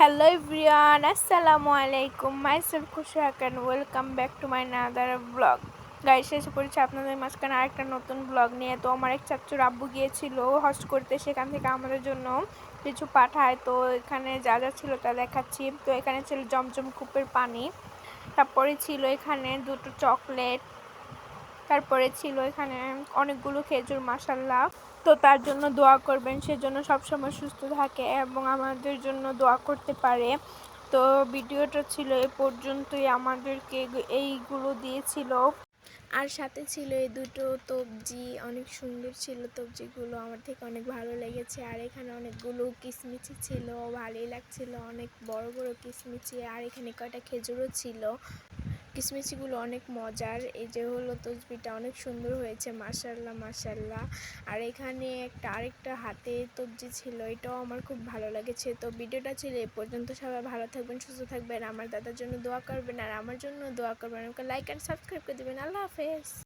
Hello everyone, Assalamu alaikum. Myself Kushak and welcome back to my another vlog. Guys এসে পড়েছে আপনাদের মাঝখানে আরেকটা নতুন ব্লগ নিয়ে। তো আমার এক চাচুর আব্বু গিয়েছিল হজ করতে, সেখান থেকে আমাদের জন্য কিছু পাঠায়। তো এখানে যা যা ছিল তা দেখাচ্ছি। তো এখানে ছিল জমজম কূপের পানি, তারপরে ছিল এখানে দুটো চকলেট, তারপরে ছিল এখানে অনেকগুলো খেজুর, মাশাল্লাহ। তো তার জন্য দোয়া করবেন, সেজন্য সবসময় সুস্থ থাকে এবং আমাদের জন্য দোয়া করতে পারে। তো ভিডিওটা ছিল এ পর্যন্তই, আমাদেরকে এইগুলো দিয়েছিল। আর সাথে ছিল এই দুটো তবজি, অনেক সুন্দর ছিল তবজিগুলো, আমার থেকে অনেক ভালো লেগেছে। আর এখানে অনেকগুলো কিশমিচি ছিল, ভালোই লাগছিল, অনেক বড় বড় কিশমিচি। আর এখানে কয়টা খেজুরও ছিল, কিশমিচিগুলো অনেক মজার। এই যে হলো তসবিটা, অনেক সুন্দর হয়েছে, মাশাল্লাহ মাশাল্লাহ। আর এখানে আরেকটা হাতে তবজি ছিল, এটাও আমার খুব ভালো লেগেছে। তো ভিডিওটা ছিল এই পর্যন্ত। সবাই ভালো থাকবেন, সুস্থ থাকবেন, আমার দাদার জন্য দোয়া করবেন আর আমার জন্য দোয়া করবেন, আমাকে লাইক অ্যান্ড সাবস্ক্রাইব করে দেবেন। আল্লাহ হাফেজ।